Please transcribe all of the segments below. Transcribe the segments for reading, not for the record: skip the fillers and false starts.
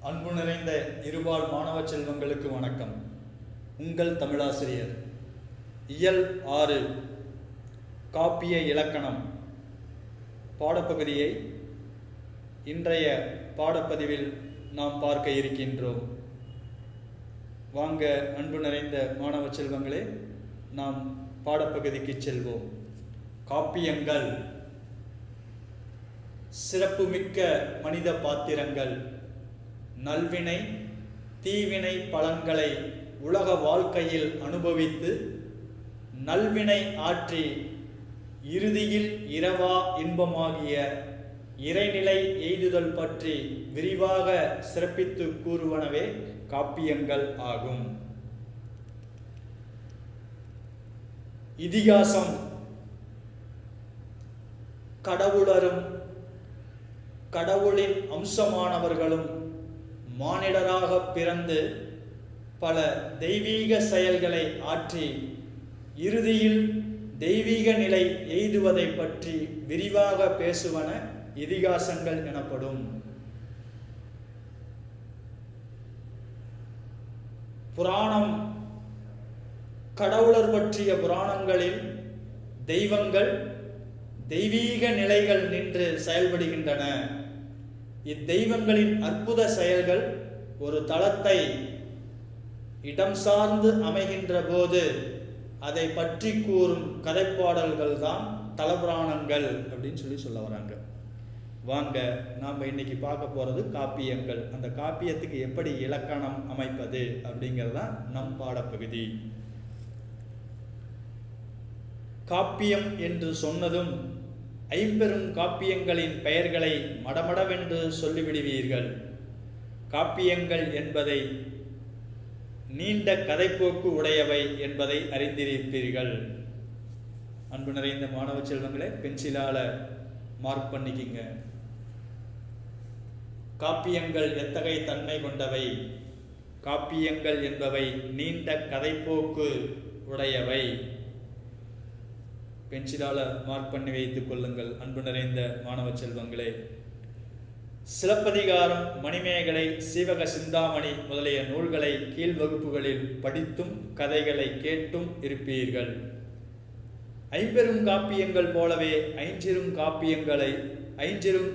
அன்பு நிறைந்த இருபால் மாணவ செல்வங்களுக்கு வணக்கம். உங்கள் தமிழாசிரியர். இயல் 6 காப்பிய இலக்கணம் பாடப்பகுதியை இன்றைய பாடப்பதிவில் நாம் பார்க்க இருக்கின்றோம். வாங்க அன்பு நிறைந்த மாணவ செல்வங்களே, நாம் பாடப்பகுதிக்கு செல்வோம். காப்பியங்கள் சிறப்புமிக்க மனித பாத்திரங்கள், நல்வினை தீவினை பலன்களை உலக வாழ்க்கையில் அனுபவித்து நல்வினை ஆற்றி இறுதியில் இரவா இன்பமாகிய இறைநிலை எய்துதல் பற்றி விரிவாக சிறப்பித்து கூறுவனவே காப்பியங்கள் ஆகும். இதிகாசம் கடவுளரும் கடவுளின் அம்சமானவர்களும் மானிடராக பிறந்து பல தெய்வீக செயல்களை ஆற்றி இறுதியில் தெய்வீக நிலை எய்துவதை பற்றி விரிவாக பேசுவன இதிகாசங்கள் எனப்படும். புராணம் கடவுளர் பற்றிய புராணங்களில் தெய்வங்கள் தெய்வீக நிலைகள் நின்று செயல்படுகின்றன. இத்தெய்வங்களின் அற்புத செயல்கள் ஒரு தளத்தை இடம் சார்ந்து அமைகின்ற போது அதை பற்றி கூறும் கதைப்பாடல்கள் தான் தலபுராணங்கள் அப்படின்னு சொல்ல வராங்க. வாங்க நாம் இன்னைக்கு பார்க்க போறது காப்பியங்கள். அந்த காப்பியத்துக்கு எப்படி இலக்கணம் அமைப்பது அப்படிங்கிறதான் நம் பாடப்பகுதி. காப்பியம் என்று சொன்னதும் ஐம்பெரும் காப்பியங்களின் பெயர்களை மடமடவென்று சொல்லிவிடுவீர்கள். காப்பியங்கள் என்பதை நீண்ட கதைப்போக்கு உடையவை என்பதை அறிந்திருப்பீர்கள். அன்பு நிறைந்த மாணவ செல்வங்களே, பென்சிலால மார்க் பண்ணிக்கிங்க. காப்பியங்கள் எத்தகைய தன்மை கொண்டவை? காப்பியங்கள் என்பவை நீண்ட கதைப்போக்கு உடையவை. பென்சிலால மார்க் பண்ணி வைத்துக் கொள்ளுங்கள். அன்பு நிறைந்த மாணவ செல்வங்களே, சிலப்பதிகாரம், மணிமேகலை, சீவக சிந்தாமணி முதலிய நூல்களை கீழ் வகுப்புகளில் படித்தும் கதைகளை கேட்டும் இருப்பீர்கள். ஐம்பெரும் காப்பியங்கள் போலவே ஐஞ்சிறும்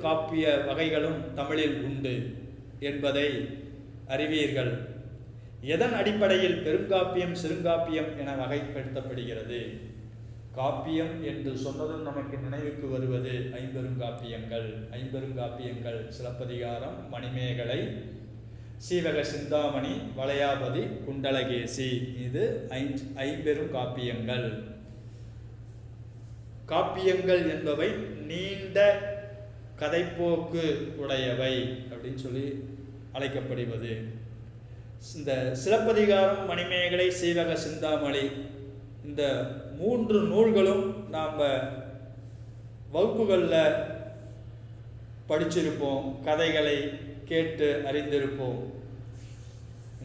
காப்பிய வகைகளும் தமிழில் உண்டு என்பதை அறிவீர்கள். எதன் அடிப்படையில் பெருங்காப்பியம் சிறுங்காப்பியம் என வகைப்படுத்தப்படுகிறது? காப்பியம் என்று சொன்னதும் நமக்கு நினைவுக்கு வருவது ஐம்பெருங்காப்பியங்கள் சிலப்பதிகாரம், மணிமேகலை, சீவக சிந்தாமணி, வளையாபதி, குண்டலகேசி. இது ஐம்பெரும் காப்பியங்கள். காப்பியங்கள் என்பவை நீண்ட கதைப்போக்கு உடையவை அப்படின்னு அழைக்கப்படுவது. இந்த சிலப்பதிகாரம், மணிமேகலை, சீவக சிந்தாமணி இந்த 3 நூல்களும் நாம் வகுப்புகளில் படிச்சிருப்போம், கதைகளை கேட்டு அறிந்திருப்போம்.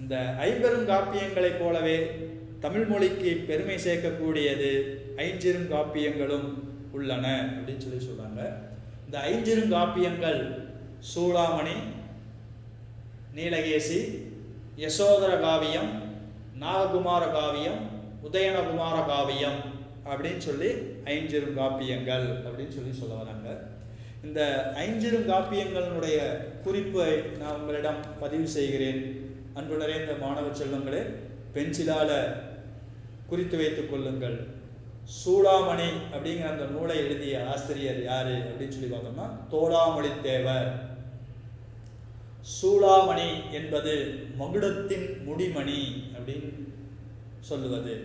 இந்த ஐம்பெரும் காப்பியங்களைப் போலவே தமிழ் மொழிக்கு பெருமை சேர்க்கக்கூடியது ஐஞ்சிறுங்காப்பியங்களும் உள்ளன அப்படின்னு சொல்றாங்க. இந்த ஐஞ்சிறுங்காப்பியங்கள் சூளாமணி, நீலகேசி, யசோதர காவியம், நாககுமார காவியம், உதயனகுமார காவியம் அப்படின்னு ஐஞ்சிறுங்காப்பியங்கள் அப்படின்னு சொல்ல வராங்க. இந்த ஐஞ்சிறுங்காப்பியங்களுடைய குறிப்பை நான் உங்களிடம் பதிவு செய்கிறேன். அன்பு நிறைந்த மாணவ செல்வங்களே, பென்சிலால குறித்து வைத்துக் கொள்ளுங்கள். சூளாமணி அப்படிங்கிற அந்த நூலை எழுதிய ஆசிரியர் யாரு அப்படின்னு பார்த்தோம்னா தோளாமொழி தேவர். சூளாமணி என்பது மகுடத்தின் முடிமணி அப்படின்னு சொல்லுவது.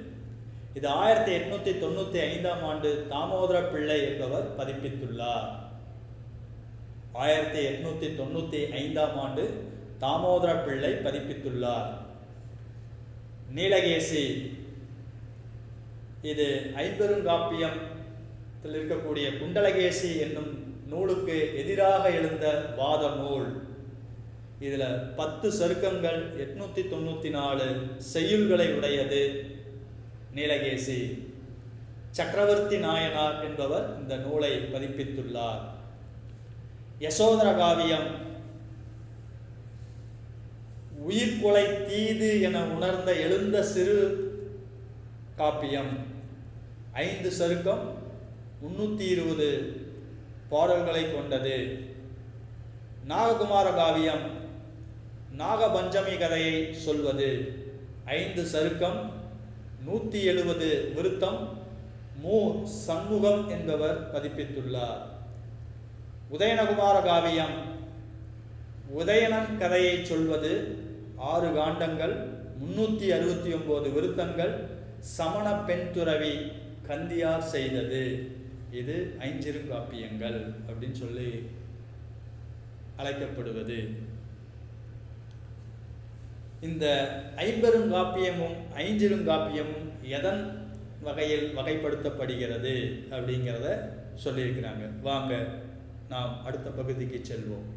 இது 1895ஆம் ஆண்டு தாமோதர பிள்ளை என்பவர் பதிப்பித்துள்ளார். 1895ஆம் ஆண்டு தாமோதர பிள்ளை பதிப்பித்துள்ளார். நீலகேசி இது ஐம்பெருங்காப்பியத்தில் இருக்கக்கூடிய குண்டலகேசி என்னும் நூலுக்கு எதிராக எழுந்த வாத நூல். இதுல 10 சருக்கங்கள், 894 செய்யுள்களை உடையது நீலகேசி. சக்கரவர்த்தி நாயனார் என்பவர் இந்த நூலை பதிப்பித்துள்ளார். யசோதர காவியம் உயிர்கொலை தீது என உணர்ந்த எழுந்த சிறு காப்பியம் 5 சருக்கம் 320 பாடல்களை கொண்டது. நாககுமார காவியம் நாகபஞ்சமி கதையை சொல்வது 5 சருக்கம் 170 விருத்தம் மு சண்முகம் என்பவர் பதிப்பித்துள்ளார். உதயனகுமார காவியம் உதயணன் கதையை சொல்வது 6 காண்டங்கள் 369 விருத்தங்கள் சமண பெண் துறவி கந்தியார் செய்தது. இது ஐஞ்சிறுகாப்பியங்கள் அப்படின்னு சொல்லி அழைக்கப்படுவது. இந்த ஐம்பெருங்காப்பியமும் ஐஞ்சிறுங்காப்பியமும் எதன் வகையில் வகைப்படுத்தப்படுகிறது அப்படிங்கிறத சொல்லியிருக்கிறாங்க. வாங்க நாம் அடுத்த பகுதிக்கு செல்வோம்.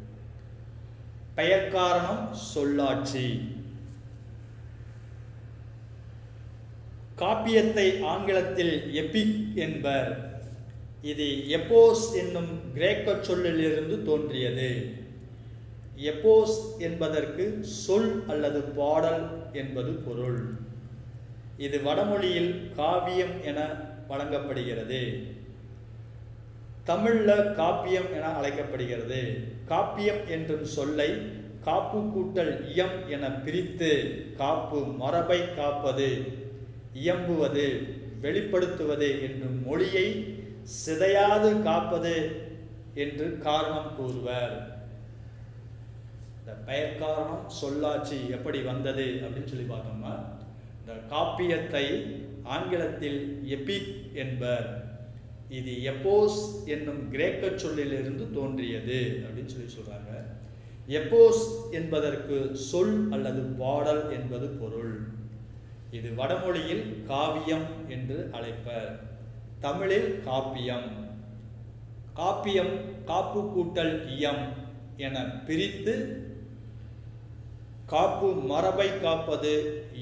பெயர்காரணம் சொல்லாட்சி. காப்பியத்தை ஆங்கிலத்தில் எபிக் என்பர். இது எப்போஸ் என்னும் கிரேக்க சொல்லிலிருந்து தோன்றியது. எப்போஸ் என்பதற்கு சொல் அல்லது பாடல் என்பது பொருள். இது வடமொழியில் காவியம் என வழங்கப்படுகிறது. தமிழ்ல காப்பியம் என அழைக்கப்படுகிறது. காப்பியம் என்றும் சொல்லை காப்பு கூட்டல் இயம் என பிரித்து காப்பு மரபை காப்பது, இயம்புவது, வெளிப்படுத்துவது என்றும் மொழியை சிதையாது காப்பது என்று காரணம் கூறுவர். இந்த பெயர் காரணம் சொல்லாட்சி எப்படி வந்தது அப்படின்னு சொல்லி பார்த்தோம்னா, இந்த காப்பியத்தை ஆங்கிலத்தில் எபிக் என்பர். இது எப்போஸ் என்னும் கிரேக்க சொல்லிலிருந்து தோன்றியது அப்படின்னு சொல்லி சொல்றாங்க. எப்போஸ் என்பதற்கு சொல் அல்லது பாடல் என்பது பொருள். இது வடமொழியில் காவியம் என்று அழைப்பர். தமிழில் காப்பியம். காப்பியம் காப்பு கூட்டல் இயம் என பிரித்து காப்பு மரபை காப்பது,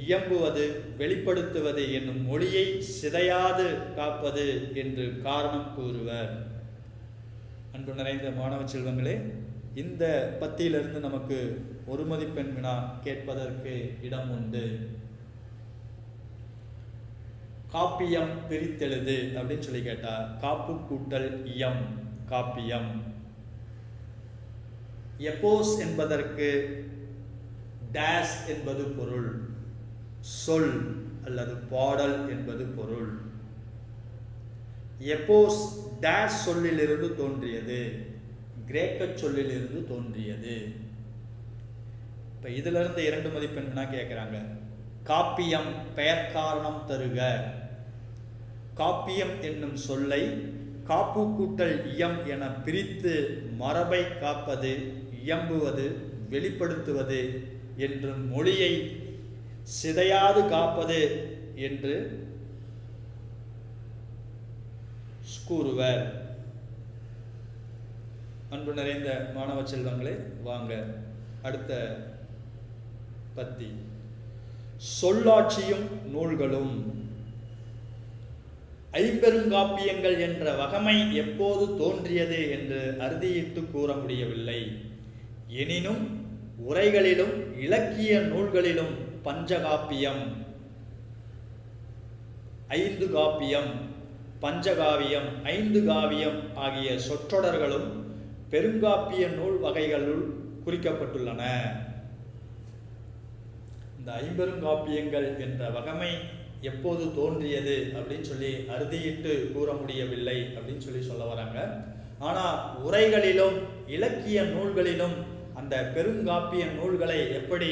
இயம்புவது, வெளிப்படுத்துவது என்னும் மொழியை சிதையாது காப்பது என்று காரணம் கூறுவர். அன்பு நிறைந்த மாணவ செல்வங்களே, இந்த பத்தியிலிருந்து நமக்கு ஒரு மதிப்பெண் வினா கேட்பதற்கு இடம் உண்டு. காப்பியம் பிரித்தெழுது அப்படின்னு சொல்லி கேட்டா காப்பு கூட்டல் இயம் காப்பியம். எப்போஸ் என்பதற்கு டேஸ் என்பது பொருள், சொல் அல்லது பாடல் என்பது பொருள். எப்போஸ் டேஸ் சொல்லிலிருந்து தோன்றியது, கிரேக்க சொல்லிலிருந்து தோன்றியது. இப்ப இதுல இருந்து 2 மதிப்பெண் வினா கேட்கிறாங்க. காப்பியம் பெயர் காரணம் தருக. காப்பியம் என்னும் சொல்லை காப்பு கூட்டல் இயம் என பிரித்து மரபை காப்பது, இயம்புவது, வெளிப்படுத்துவது என்றும் மொழியை சிதையாது காப்பது என்று கூறுவர். அன்பு நிறைந்த மாணவ செல்வங்களே, வாங்க அடுத்த பத்தி. சொல்லாட்சியும் நூல்களும். ஐம்பெருங்காப்பியங்கள் என்ற வகமை எப்போது தோன்றியது என்று அறுதியிட்டு கூற முடியவில்லை. எனினும் உரைகளிலும் இலக்கிய நூல்களிலும் பஞ்சகாப்பியம், 5 காப்பியம், பஞ்சகாவியம், 5 காவியம் ஆகிய சொற்றொடர்களும் பெருங்காப்பிய நூல் வகைகளுள் குறிக்கப்பட்டுள்ளன. இந்த ஐம்பெருங்காப்பியங்கள் என்ற வகமை எப்போது தோன்றியது அப்படின்னு சொல்லி அறுதியிட்டு கூற முடியவில்லை அப்படின்னு சொல்லி சொல்ல வராங்க. ஆனால் உரைகளிலும் இலக்கிய நூல்களிலும் அந்த பெருங்காப்பிய நூல்களை எப்படி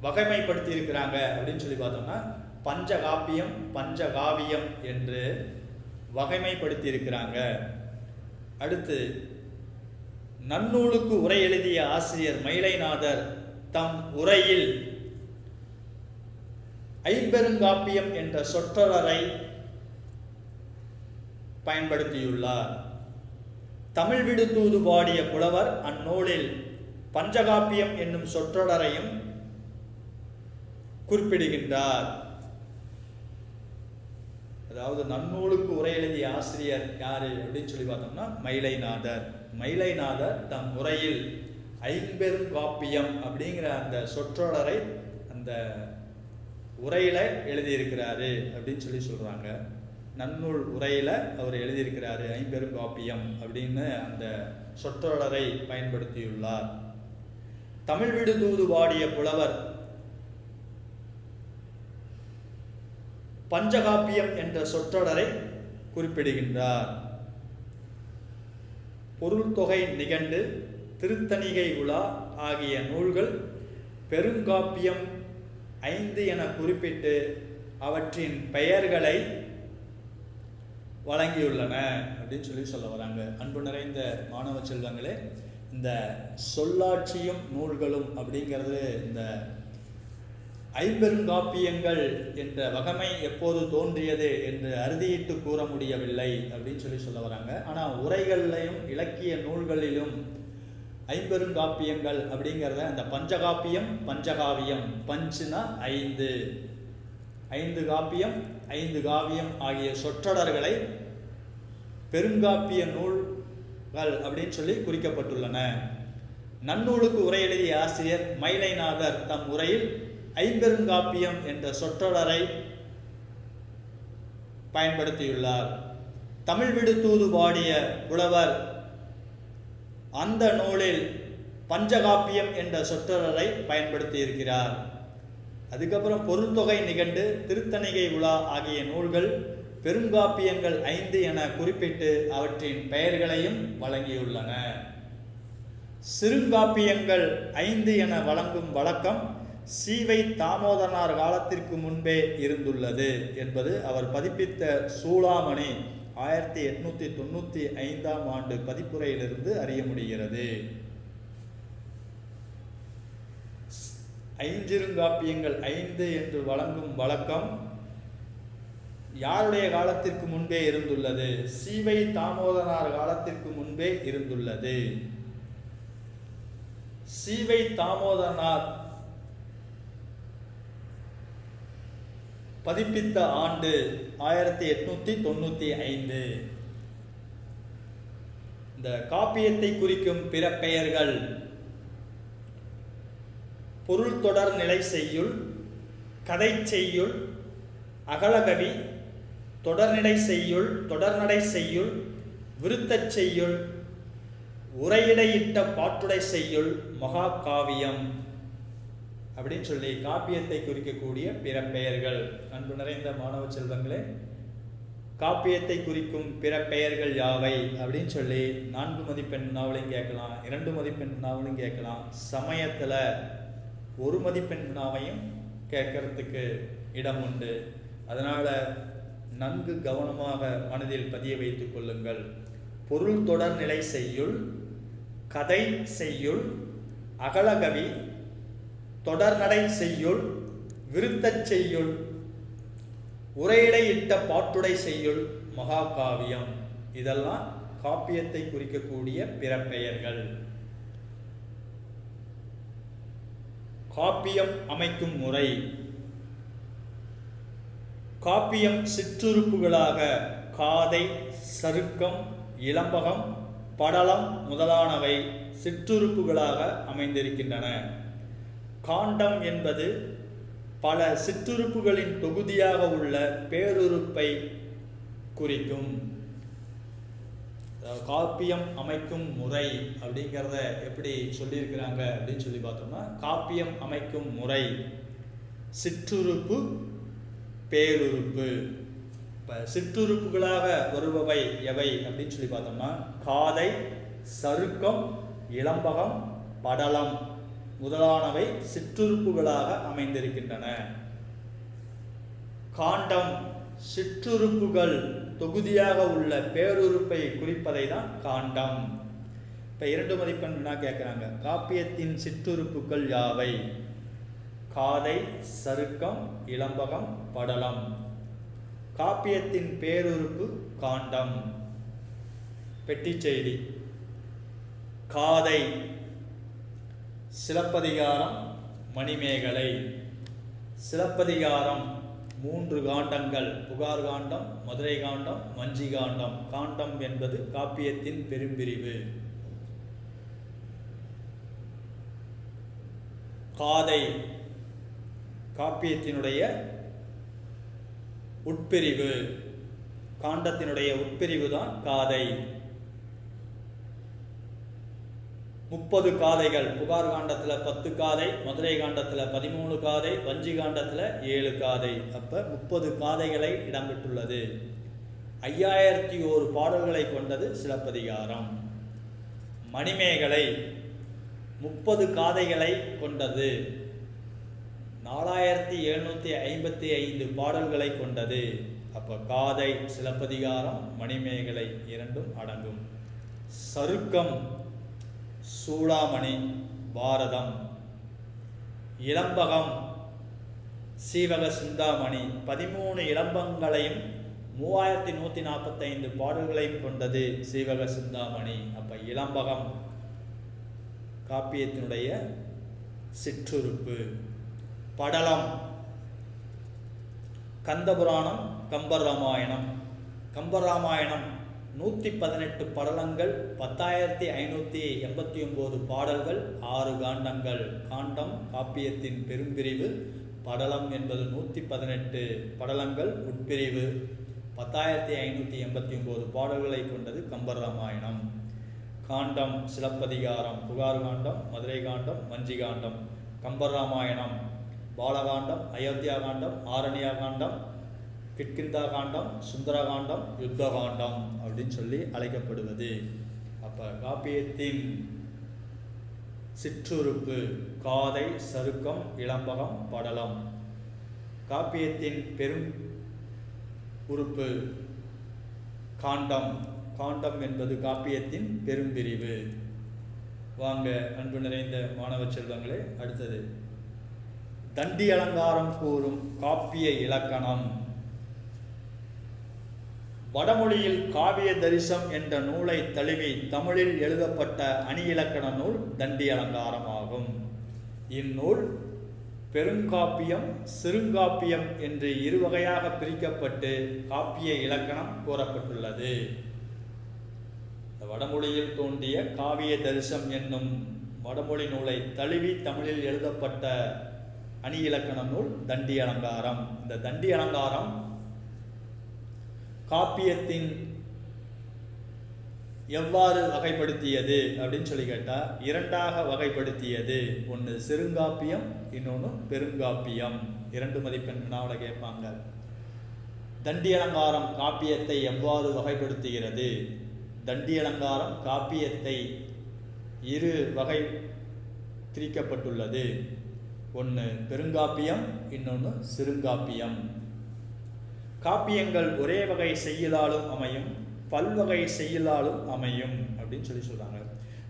வகைமைப்படுத்தி இருக்கிறாங்க அப்படின்னு சொல்லி பார்த்தோம்னா, பஞ்சகாப்பியம், பஞ்சகாவியம் என்று வகைமைப்படுத்தி இருக்கிறாங்க. அடுத்து, நன்னூலுக்கு உரை எழுதிய ஆசிரியர் மயிலைநாதர் தம் உரையில் ஐம்பெருங்காப்பியம் என்ற சொற்றொடரை பயன்படுத்தியுள்ளார். தமிழ் விடு தூது பாடிய புலவர் அந்நூலில் பஞ்சகாப்பியம் என்னும் சொற்றொடரையும் குறிப்பிடுகின்றார். அதாவது நன்னூலுக்கு உரை எழுதிய ஆசிரியர் யாரு அப்படின்னு சொல்லி பார்த்தோம்னா மயிலைநாதர். மயிலைநாதர் தம் உரையில் ஐம்பெருங்காப்பியம் அப்படிங்கிற அந்த சொற்றொடரை அந்த உரையில் எழுதியிருக்கிறாரு அப்படின்னு சொல்கிறாங்க. நன்னூல் உரையில் அவர் எழுதியிருக்கிறாரு ஐம்பெருங்காப்பியம் அப்படின்னு அந்த சொற்றொடரை பயன்படுத்தியுள்ளார். தமிழ் விடு தூது பாடிய புலவர் பஞ்சகாப்பியம் என்ற சொற்றொடரை குறிப்பிடுகின்றார். பொருள் தொகை நிகண்டு, திருத்தணிகை உலா ஆகிய நூல்கள் பெருங்காப்பியம் 5 என குறிப்பிட்டு அவற்றின் பெயர்களை வழங்கியுள்ளன அப்படின்னு சொல்ல வராங்க. அன்பு நிறைந்த மாணவ செல்வங்களே, இந்த சொல்லாட்சியும் நூல்களும் அப்படிங்கிறது இந்த ஐம்பெருங்காப்பியங்கள் என்ற வகமை எப்போது தோன்றியது என்று அறுதியிட்டு கூற முடியவில்லை அப்படின்னு சொல்ல வராங்க. ஆனால் உரைகள்லையும் இலக்கிய நூல்களிலும் ஐம்பெருங்காப்பியங்கள் அப்படிங்கிறத அந்த பஞ்சகாப்பியம், பஞ்சகாவியம், பஞ்சுனா 5, 5 காப்பியம், 5 காவியம் ஆகிய சொற்றொடர்களை பெருங்காப்பிய நூல்கள் அப்படின்னு குறிக்கப்பட்டுள்ளன. நன்னூலுக்கு உரை எழுதிய ஆசிரியர் மயிலைநாதர் தம் உரையில் ஐம்பெருங்காப்பியம் என்ற சொற்றொடரை பயன்படுத்தியுள்ளார். தமிழ் விடு தூது பாடிய புலவர் அந்த நூலில் பஞ்சகாப்பியம் என்ற சொற்றொடரை பயன்படுத்தி இருக்கிறார். அதுக்கப்புறம் பொருள் தொகை நிகண்டு, திருத்தணிகை உலா ஆகிய நூல்கள் பெருங்காப்பியங்கள் 5 என குறிப்பிட்டு அவற்றின் பெயர்களையும் வழங்கியுள்ளன. சிறுங்காப்பியங்கள் 5 என வழங்கும் வழக்கம் சீவை தாமோதரனார் காலத்திற்கு முன்பே இருந்துள்ளது என்பது அவர் பதிப்பித்த சூளாமணி 1895ஆம் ஆண்டு பதிப்புரையிலிருந்து அறிய முடிகிறது. ஐஞ்சிறுங்காப்பியங்கள் 5 என்று வழங்கும் வழக்கம் யாருடைய காலத்திற்கு முன்பே இருந்துள்ளது? சீவை தாமோதரனார் காலத்திற்கு முன்பே இருந்துள்ளது. சீவை தாமோதரனார் பதிப்பித்த ஆண்டு 1895. இந்த காப்பியத்தை குறிக்கும் பிற பெயர்கள் பொருள் தொடர் நிலை செய்யுள், கதை செய்யுள், அகலகவி, தொடர்நடை செய்யுள், தொடர்நடை செய்யுள், விருத்தச் செய்யுள், உரையிடையிட்ட பாட்டுடை செய்யுள், மகாகாவியம் அப்படின்னு காப்பியத்தை குறிக்கக்கூடிய பிற பெயர்கள். அன்பு நிறைந்த மாணவ செல்வங்களே, காப்பியத்தை குறிக்கும் பிற பெயர்கள் யாவை அப்படின்னு 4 மதிப்பெண் வினாவிலையும் கேட்கலாம், 2 மதிப்பெண் வினாவிலையும் கேட்கலாம். சமயத்தில் 1 மதிப்பெண் வினாவையும் கேட்கறதுக்கு இடம் உண்டு. அதனால் நன்கு கவனமாக மனதில் பதிய வைத்துக் கொள்ளுங்கள். பொருள் தொடர் நிலை செய்யுள், கதை செய்யுள், அகலகவி, தொடர்நடை செய்யுள், விருத்தச் செய்யுள், உரையிடையிட்ட பாட்டுடை செய்யுள், மகாகாவியம் இதெல்லாம் காப்பியத்தை குறிக்கக்கூடிய பிற பெயர்கள். காப்பியம் அமைக்கும் முறை. காப்பியம் சிற்றுறுப்புகளாக காதை, சருக்கம், இலம்பகம், படலம் முதலானவை சிற்றுறுப்புகளாக அமைந்திருக்கின்றன. காண்டம் என்பது பல சிற்றுறுப்புகளின் தொகுதியாக உள்ள பேருறுப்பை குறிக்கும். காப்பியம் அமைக்கும் முறை அப்படிங்கிறத எப்படி சொல்லியிருக்கிறாங்க அப்படின்னு பார்த்தோம்னா, காப்பியம் அமைக்கும் முறை சிற்றுறுப்பு, பேருறுப்பு. இப்போ சிற்றுறுப்புகளாக வருபவை எவை அப்படின்னு பார்த்தோம்னா, காதை, சருக்கம், இலம்பகம், படலம் முதலானவை சிற்றுறுப்புகளாக அமைந்திருக்கின்றன. காண்டம் சிற்றுறுப்புகள் தொகுதியாக உள்ள பேருறுப்பை குறிப்பதை தான் காண்டம். இப்போ 2 மதிப்பெண் வினா கேட்குறாங்க. காப்பியத்தின் சிற்றுறுப்புகள் யாவை? காதை, சருக்கம், இலம்பகம், படலம். காப்பியத்தின் பேருறுப்பு காண்டம். பெட்டி செய்தி. காதை சிலப்பதிகாரம், மணிமேகலை. சிலப்பதிகாரம் 3 காண்டங்கள், புகார் காண்டம், மதுரை காண்டம், வஞ்சி காண்டம். காண்டம் என்பது காப்பியத்தின் பெரும்பிரிவு. காதை காப்பியத்தினுடைய உட்பிரிவு, காண்டத்தினுடைய உட்பிரிவு தான் காதை. 30 காதைகள். புகார் காண்டத்தில் 10 காதை, மதுரை காண்டத்தில் 13 காதை, வஞ்சி காண்டத்தில் 7 காதை. அப்போ 30 காதைகளை இடம்பெற்றுள்ளது. 5001 பாடல்களை கொண்டது சிலப்பதிகாரம். மணிமேகலை 30 காதைகளை கொண்டது. 4755 பாடல்களை கொண்டது. அப்போ காதை சிலப்பதிகாரம், மணிமேகலை இரண்டும் அடங்கும். சருக்கம் சூளாமணி பாரதம். இளம்பகம் சீவக சிந்தாமணி 13 இளம்பங்களையும் 3145 பாடல்களையும் கொண்டது சீவக சிந்தாமணி. அப்ப இளம்பகம் காப்பியத்தினுடைய சிற்றுறுப்பு. படலம் கந்தபுராணம், கம்பராமாயணம். கம்பராமாயணம் 118 படலங்கள், 10,589 பாடல்கள், 6 காண்டங்கள். காண்டம் காப்பியத்தின் பெரும்பிரிவு. படலம் என்பது 118 படலங்கள், உட்பிரிவு 10,589 பாடல்களை கொண்டது கம்பராமாயணம். காண்டம் சிலப்பதிகாரம், புகார் காண்டம், மதுரை காண்டம், வஞ்சி காண்டம். கம்பராமாயணம் பாலகாண்டம், அயோத்தியா காண்டம், ஆரண்யா காண்டம், கிட்கிந்தா காண்டம், சுந்தரகாண்டம், யுத்த காண்டம் அப்படின்னு சொல்லி அழைக்கப்படுவது. அப்போ காப்பியத்தின் சிற்றுறுப்பு காதை, சருக்கம், இளம்பகம், படலம். காப்பியத்தின் பெரும் உறுப்பு காண்டம். காண்டம் என்பது காப்பியத்தின் பெரும்பிரிவு. வாங்க அன்பு நிறைந்த மாணவ செல்வங்களே, அடுத்தது தண்டி அலங்காரம் கூறும் காப்பிய இலக்கணம். வடமொழியில் காவிய தரிசம் என்ற நூலை தழுவி தமிழில் எழுதப்பட்ட அணி இலக்கண நூல் தண்டி அலங்காரம் ஆகும். இந்நூல் பெருங்காப்பியம், சிறுங்காப்பியம் என்று இருவகையாக பிரிக்கப்பட்டு காப்பிய இலக்கணம் கூறப்பட்டுள்ளது. வடமொழியில் தோன்றிய காவிய தரிசம் என்னும் வடமொழி நூலை தழுவி தமிழில் எழுதப்பட்ட அணி இலக்கண நூல் தண்டி அலங்காரம். இந்த தண்டி அலங்காரம் காப்பியத்தின் எவ்வாறு வகைப்படுத்தியது அப்படின்னு சொல்லி கேட்டால், 2ஆக வகைப்படுத்தியது. ஒன்று சிறுங்காப்பியம், இன்னொன்று பெருங்காப்பியம். 2 மதிப்பெண் வினாவில் கேட்பாங்க. தண்டி அலங்காரம் காப்பியத்தை எவ்வாறு வகைப்படுத்துகிறது? தண்டி அலங்காரம் காப்பியத்தை 2 வகை பிரிக்கப்பட்டுள்ளது. ஒன்று பெருங்காப்பியம், இன்னொன்று சிறுங்காப்பியம். காப்பியங்கள் ஒரே வகை செய்யுளாலும் அமையும், பல்வகை செய்யுளாலும் அமையும் அப்படின்னு சொல்றாங்க.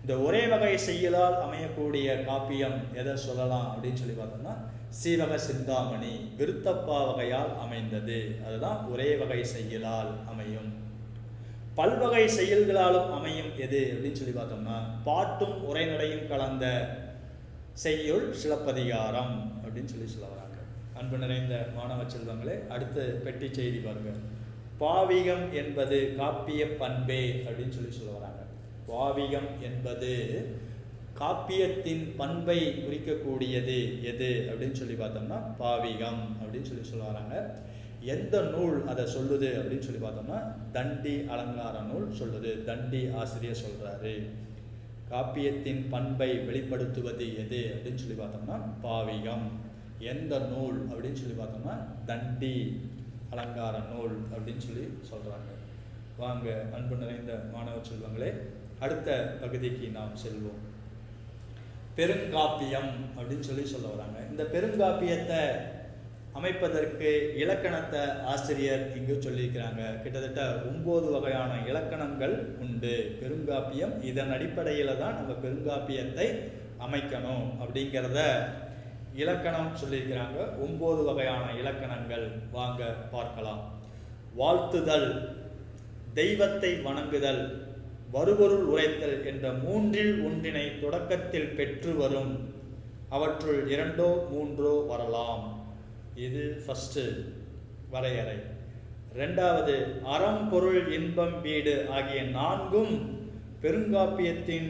இந்த ஒரே வகை செய்யுளால் அமையக்கூடிய காப்பியம் எதை சொல்லலாம் அப்படின்னு சொல்லி பார்த்தோம்னா, சீவக சிந்தாமணி விருத்தப்பா வகையால் அமைந்தது. அதுதான் ஒரே வகை செய்யுளால் அமையும். பல்வகை செய்யுள்களாலும் அமையும் எது அப்படின்னு சொல்லி பார்த்தோம்னா, பாட்டும் உரைநடையும் கலந்த செய்யுள் சிலப்பதிகாரம் அப்படின்னு சொல்லி சொல்ல வராங்க. அன்பு நிறைந்த மாணவ செல்வங்களே, அடுத்த பெட்டி செய்தி பாருங்க. பாவிகம் என்பது காப்பிய பண்பே அப்படின்னு சொல்லி சொல்ல வராங்க. பாவிகம் என்பது காப்பியத்தின் பண்பை குறிக்கக்கூடியது எது அப்படின்னு சொல்லி பார்த்தோம்னா, பாவிகம் அப்படின்னு சொல்லி சொல்ல வராங்க. எந்த நூல் அதை சொல்லுது அப்படின்னு சொல்லி பார்த்தோம்னா, தண்டி அலங்கார நூல் சொல்லுது. தண்டி ஆசிரியர் சொல்றாரு. காப்பியத்தின் பண்பை வெளிப்படுத்துவது எது அப்படின்னு சொல்லி பார்த்தோம்னா, பாவிகம். எந்த நூல் அப்படின்னு சொல்லி பார்த்தோம்னா, தண்டி அலங்கார நூல் அப்படின்னு சொல்லி சொல்றாங்க. வாங்க அன்பு நிறைந்த மாணவ செல்வங்களே, அடுத்த பகுதிக்கு நாம் செல்வோம். பெருங்காப்பியம் அப்படின்னு சொல்லி சொல்ல வராங்க. இந்த பெருங்காப்பியத்தை அமைப்பதற்கு இலக்கணத்தை ஆசிரியர் இங்கு சொல்லியிருக்கிறாங்க. கிட்டத்தட்ட 9 வகையான இலக்கணங்கள் உண்டு. பெருங்காப்பியம் இதன் அடிப்படையில் தான் நம்ம பெருங்காப்பியத்தை அமைக்கணும் அப்படிங்கிறத இலக்கணம் சொல்லியிருக்கிறாங்க. 9 வகையான இலக்கணங்கள் வாங்க பார்க்கலாம். வாழ்த்துதல், தெய்வத்தை வணங்குதல், வருபொருள் உரைத்தல் என்ற 3இல் ஒன்றினை தொடக்கத்தில் பெற்று வரும். அவற்றுள் 2ஓ 3ஓ வரலாம். இது ஃபர்ஸ்ட் வரையறை. 2வது, அறம் பொருள் இன்பம் வீடு ஆகிய 4ம் பெருங்காப்பியத்தின்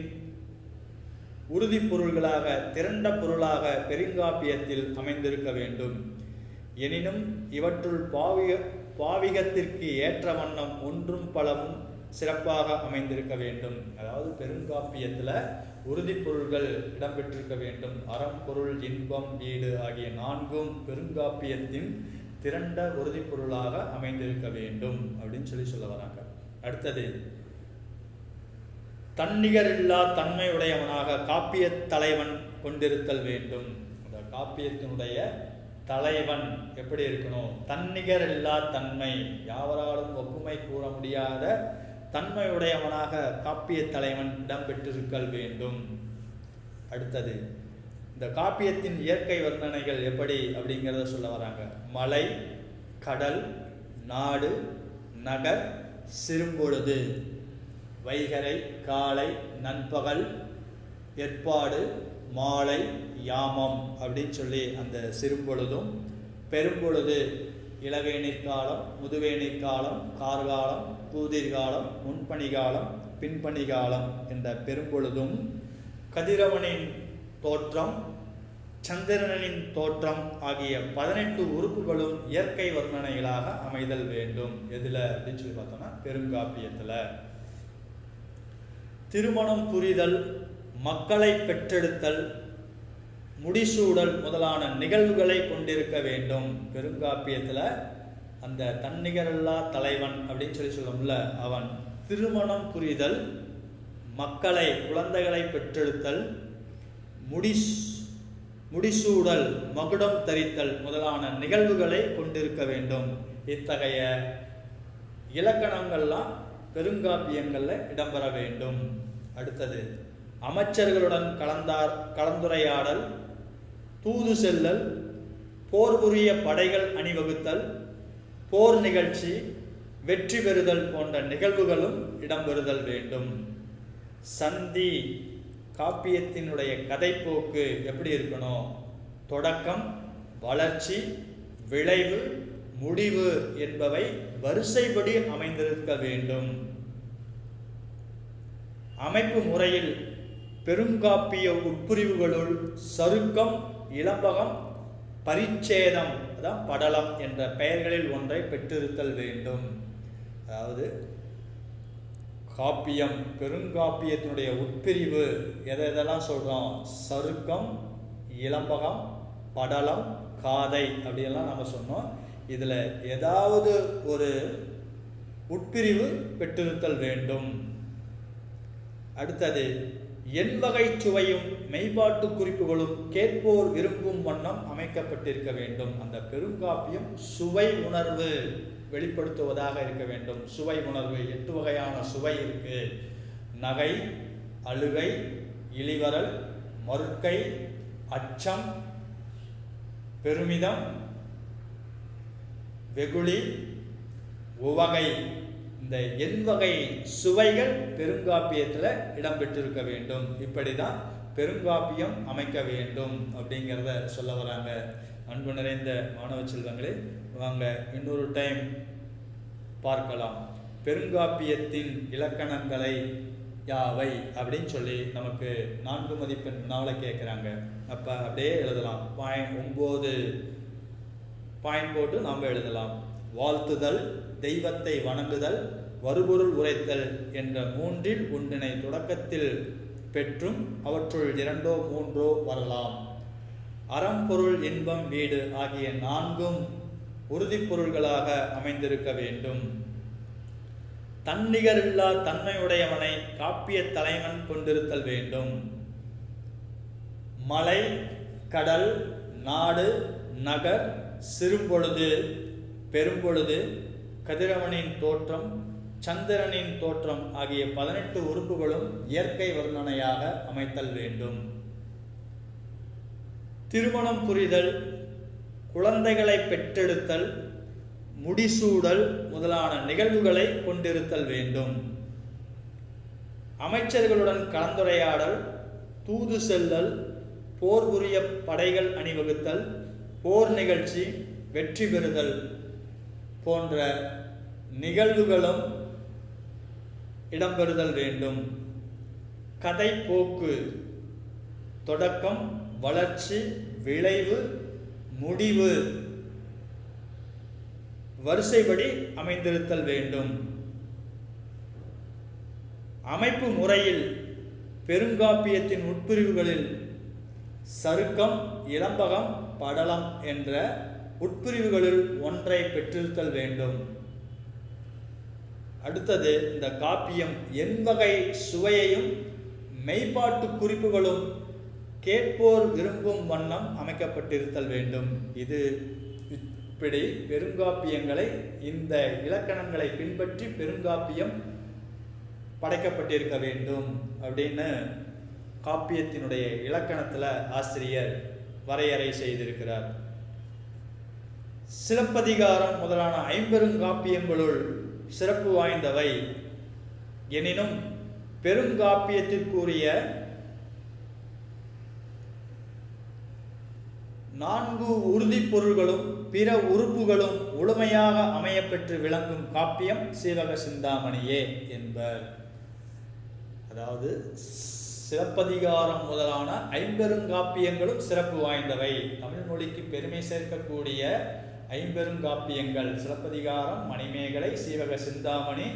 உறுதி பொருள்களாக திரண்ட பொருளாக பெருங்காப்பியத்தில் அமைந்திருக்க வேண்டும். எனினும் இவற்றுள் பாவிகத்திற்கு ஏற்ற வண்ணம் ஒன்றும் பலவும் சிறப்பாக அமைந்திருக்க வேண்டும். அதாவது பெருங்காப்பியத்தில் உறுதி பொருள்கள் இடம்பெற்றிருக்க வேண்டும். அறம், பொருள், இன்பம், வீடு ஆகிய 4ம் பெருங்காப்பியத்தின் திரண்ட உறுதி பொருளாக அமைந்திருக்க வேண்டும் அப்படின்னு சொல்ல வராங்க. அடுத்தது, தன்னிகரில்லா தன்மையுடையவனாக காப்பிய தலைவன் கொண்டிருத்தல் வேண்டும். அந்த காப்பியத்தினுடைய தலைவன் எப்படி இருக்கணும்? தன்னிகரில்லா தன்மை, யாவராலும் ஒப்புமை கூற முடியாத தன்மையுடையவனாக காப்பிய தலைவன் இடம்பெற்றிருத்தல் வேண்டும். அடுத்தது, இந்த காப்பியத்தின் இயற்கை வர்ணனைகள் எப்படி அப்படிங்கிறத சொல்ல வராங்க. மலை, கடல், நாடு, நகர், சிறும்பொழுது, வைகரை, காலை, நண்பகல், ஏற்பாடு, மாலை, யாமம் அப்படின்னு சொல்லி அந்த சிறும்பொழுதும், பெரும்பொழுது இளவேநீர் காலம், முதுவேநீர் காலம், கார்காலம், கூதிர்காலம், முன்பணிகாலம், பின்பணிகாலம் என்ற பெரும்பொழுதும், கதிரவனின் தோற்றம், சந்திரனின் தோற்றம் ஆகிய 18 உறுப்புகளும் இயற்கை வர்ணனைகளாக அமைதல் வேண்டும். எதில் அப்படின்னு சொல்லி பார்த்தோம்னா பெருங்காப்பியத்தில். திருமணம் புரிதல், மக்களை பெற்றெடுத்தல், முடிசூடல் முதலான நிகழ்வுகளை கொண்டிருக்க வேண்டும். பெருங்காப்பியத்தில் அந்த தன்னிகரில்லா தலைவன் அப்படின்னு சொல்லணும்ல, அவன் திருமணம் புரிதல், மக்களை குழந்தைகளை பெற்றெடுத்தல், முடிசூடல் மகுடம் தரித்தல் முதலான நிகழ்வுகளை கொண்டிருக்க வேண்டும். இத்தகைய இலக்கணங்கள்லாம் பெருங்காப்பியங்களில் இடம்பெற வேண்டும். அடுத்தது, அமைச்சர்களுடன் கலந்துரையாடல், தூது செல்லல், போர் புரிய படைகள் அணிவகுத்தல், போர் நிகழ்ச்சி, வெற்றி பெறுதல் போன்ற நிகழ்வுகளும் இடம்பெறுதல் வேண்டும். சந்தி, காப்பியத்தினுடைய கதைப்போக்கு எப்படி இருக்கணும்? தொடக்கம், வளர்ச்சி, விளைவு, முடிவு என்பவை வரிசைப்படி அமைந்திருக்க வேண்டும். அமைப்பு முறையில் பெருங்காப்பிய உட்பிரிவுகளுள் சருக்கம், இளம்பகம், பரிச்சேதம், அதான் படலம் என்ற பெயர்களில் ஒன்றை பெற்றிருத்தல் வேண்டும். அதாவது காப்பியம், பெருங்காப்பியத்தினுடைய உட்பிரிவு எதெல்லாம் சொல்கிறோம்? சருக்கம், இளம்பகம், படலம், காதை அப்படியெல்லாம் நம்ம சொன்னோம். இதில் ஏதாவது ஒரு உட்பிரிவு பெற்றிருத்தல் வேண்டும். அடுத்தது, எண்வகை சுவையும் மெய்பாட்டு குறிப்புகளும் கேட்போர் விரும்பும் வண்ணம் அமைக்கப்பட்டிருக்க வேண்டும். அந்த பெருங்காப்பியம் சுவை உணர்வு வெளிப்படுத்துவதாக இருக்க வேண்டும். சுவை உணர்வு 8 வகையான சுவை இருக்கு. நகை, அழுகை, இளிவரல், மறுக்கை, அச்சம், பெருமிதம், வெகுளி, உவகை. இந்த எண்வகை சுவைகள் பெருங்காப்பியத்தில் இடம்பெற்றிருக்க வேண்டும். இப்படி தான் பெருங்காப்பியம் அமைக்க வேண்டும் அப்படிங்கிறத சொல்ல வராங்க. அன்பு நிறைந்த மாணவ செல்வங்களே, வாங்க இன்னொரு டைம் பார்க்கலாம். பெருங்காப்பியத்தின் இலக்கணங்களை யாவை அப்படின்னு சொல்லி நமக்கு 4 மதிப்பெண் வினாவை கேட்குறாங்க. அப்போ அப்படியே எழுதலாம். 9 பாயிண்ட் போட்டு நாம் எழுதலாம். வாழ்த்துதல், தெய்வத்தை வணங்குதல், வருபொருள் உரைத்தல் என்ற 3இல் ஒன்றினை தொடக்கத்தில் பெற்றும் அவற்றுள் 2ஓ 3ஓ வரலாம். அறம், பொருள், இன்பம், வீடு ஆகிய 4ம் உறுதிப்பொருள்களாக அமைந்திருக்க வேண்டும். தன்னிகரில்லா தன்மையுடையவனை காப்பிய தலைவன் கொண்டிருத்தல் வேண்டும். மலை, கடல், நாடு, நகர், சிறும்பொழுது, பெரும்பொழுது, கதிரவனின் தோற்றம், சந்திரனின் தோற்றம் ஆகிய 18 உறுப்புகளும் இயற்கை வர்ணனையாக அமைத்தல் வேண்டும். திருமணம் புரிதல், குழந்தைகளை பெற்றெடுத்தல், முடிசூடல் முதலான நிகழ்வுகளை கொண்டிருத்தல் வேண்டும். அமைச்சர்களுடன் கலந்துரையாடல், தூது செல்லல், போர் புரிய படைகள் அணிவகுத்தல், போர் நிகழ்ச்சி, வெற்றி பெறுதல் போன்ற நிகழ்வுகளும் இடம்பெறுதல் வேண்டும். கதை போக்கு, தொடக்கம், வளர்ச்சி, விளைவு, முடிவு வரிசைப்படி அமைந்திருத்தல் வேண்டும். அமைப்பு முறையில் பெருங்காப்பியத்தின் உட்பிரிவுகளில் சருக்கம், இலம்பகம், படலம் என்ற உட்பிரிவுகளில் ஒன்றை பெற்றிருத்தல் வேண்டும். அடுத்தது, இந்த காப்பியம் எண்வகை சுவையையும் மெய்ப்பாட்டு குறிப்புகளும் கேட்போர் விரும்பும் வண்ணம் அமைக்கப்பட்டிருத்தல் வேண்டும். இது இப்படி பெருங்காப்பியங்களை, இந்த இலக்கணங்களை பின்பற்றி பெருங்காப்பியம் படைக்கப்பட்டிருக்க வேண்டும் அப்படின்னு காப்பியத்தினுடைய இலக்கணத்தில் ஆசிரியர் வரையறை செய்திருக்கிறார். சிலப்பதிகாரம் முதலான ஐம்பெருங்காப்பியங்களுள் சிறப்பு வாய்ந்தவை எனினும் பெருங்காப்பியத்திற்குரிய 4 உறுதிப்பொருள்களும் பிற உறுப்புகளும் முழுமையாக அமையப்பெற்று விளங்கும் காப்பியம் சீவக சிந்தாமணியே என்பர். அதாவது சிலப்பதிகாரம் முதலான ஐம்பெருங்காப்பியங்களும் சிறப்பு வாய்ந்தவை. தமிழ் மொழிக்கு பெருமை சேர்க்கக்கூடிய ஐம்பெருங்காப்பியங்கள் சிலப்பதிகாரம், மணிமேகலை, சீவக சிந்தாமணி,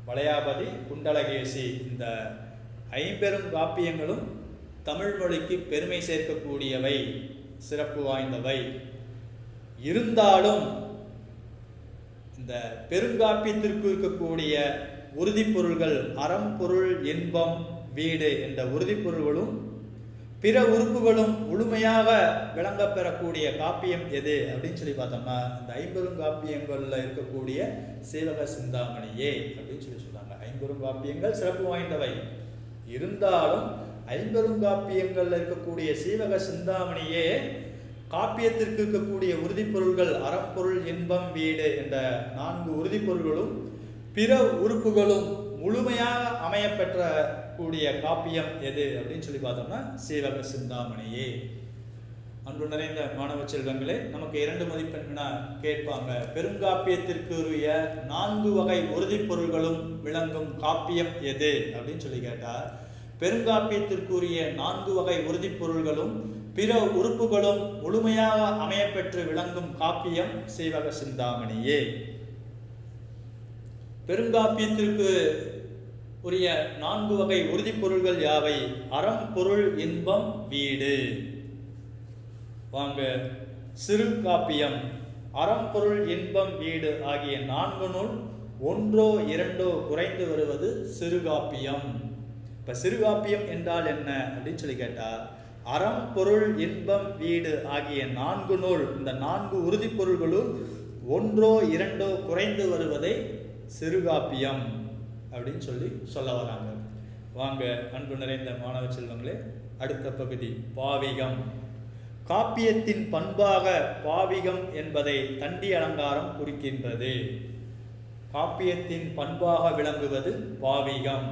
வளையாபதி, குண்டலகேசி. இந்த ஐம்பெருங்காப்பியங்களும் தமிழ் மொழிக்கு பெருமை சேர்க்கக்கூடியவை, சிறப்பு வாய்ந்தவை. இருந்தாலும் இந்த பெருங்காப்பியத்திற்கு இருக்கக்கூடிய உறுதிப்பொருள்கள் அறம், பொருள், இன்பம், வீடு என்ற உறுதிப்பொருள்களும் பிற உறுப்புகளும் முழுமையாக விளங்கப்பெறக்கூடிய காப்பியம் எது அப்படின்னு சொல்லி பார்த்தோம்னா இந்த ஐம்பெருங்காப்பியங்களில் இருக்கக்கூடிய சீவக சிந்தாமணியே அப்படின்னு சொல்றாங்க. ஐம்பெருங்காப்பியங்கள் சிறப்பு வாய்ந்தவை இருந்தாலும் ஐம்பெருங்காப்பியங்களில் இருக்கக்கூடிய சீவக சிந்தாமணியே காப்பியத்திற்கு இருக்கக்கூடிய உறுதிப்பொருள்கள் அறம், பொருள், இன்பம், வீடு என்ற 4 உறுதிப்பொருள்களும் பிற உறுப்புகளும் முழுமையாக அமையப்பெற்ற கூடிய காப்பியம் எது அப்படின்னு சொல்லி பார்த்தோம்னா சீவக சிந்தாமணியே. அன்பு நிறைந்த மாணவ செல்வங்களே, நமக்கு 2 மதிப்பெண் வினா கேட்பாங்க. பெருங்காப்பியத்திற்கு உரிய 4 வகை உறுதிப்பொருள்களும் விளங்கும் காப்பியம் எது அப்படின்னு சொல்லி கேட்டா, பெருங்காப்பியத்திற்குரிய 4 வகை உறுதிப்பொருள்களும் பிற உறுப்புகளும் முழுமையாக அமையப்பெற்று விளங்கும் காப்பியம் சீவக சிந்தாமணியே. பெருங்காப்பியத்திற்கு உரிய 4 வகை உறுதிப்பொருள்கள் யாவை? அறம், பொருள், இன்பம், வீடு. வாங்க, சிறு காப்பியம் அறம், பொருள், இன்பம், வீடு ஆகிய 4 நூல் ஒன்றோ இரண்டோ குறைந்து வருவது சிறுகாப்பியம். இப்ப சிறுகாப்பியம் என்றால் என்ன அப்படின்னு சொல்லி கேட்டா, அறம், பொருள், இன்பம், வீடு ஆகிய 4 நூல், இந்த 4 உறுதிப்பொருள்களும் ஒன்றோ இரண்டோ குறைந்து வருவதை சிறுகாப்பியம் அப்படின்னு சொல்ல வராங்க. வாங்க அன்பு நிறைந்த மாணவ செல்வங்களே, அடுத்த பகுதி பாவிகம். காப்பியத்தின் பண்பாக பாவிகம் என்பதை தண்டி அலங்காரம் குறிக்கின்றது. காப்பியத்தின் பண்பாக விளங்குவது பாவிகம்.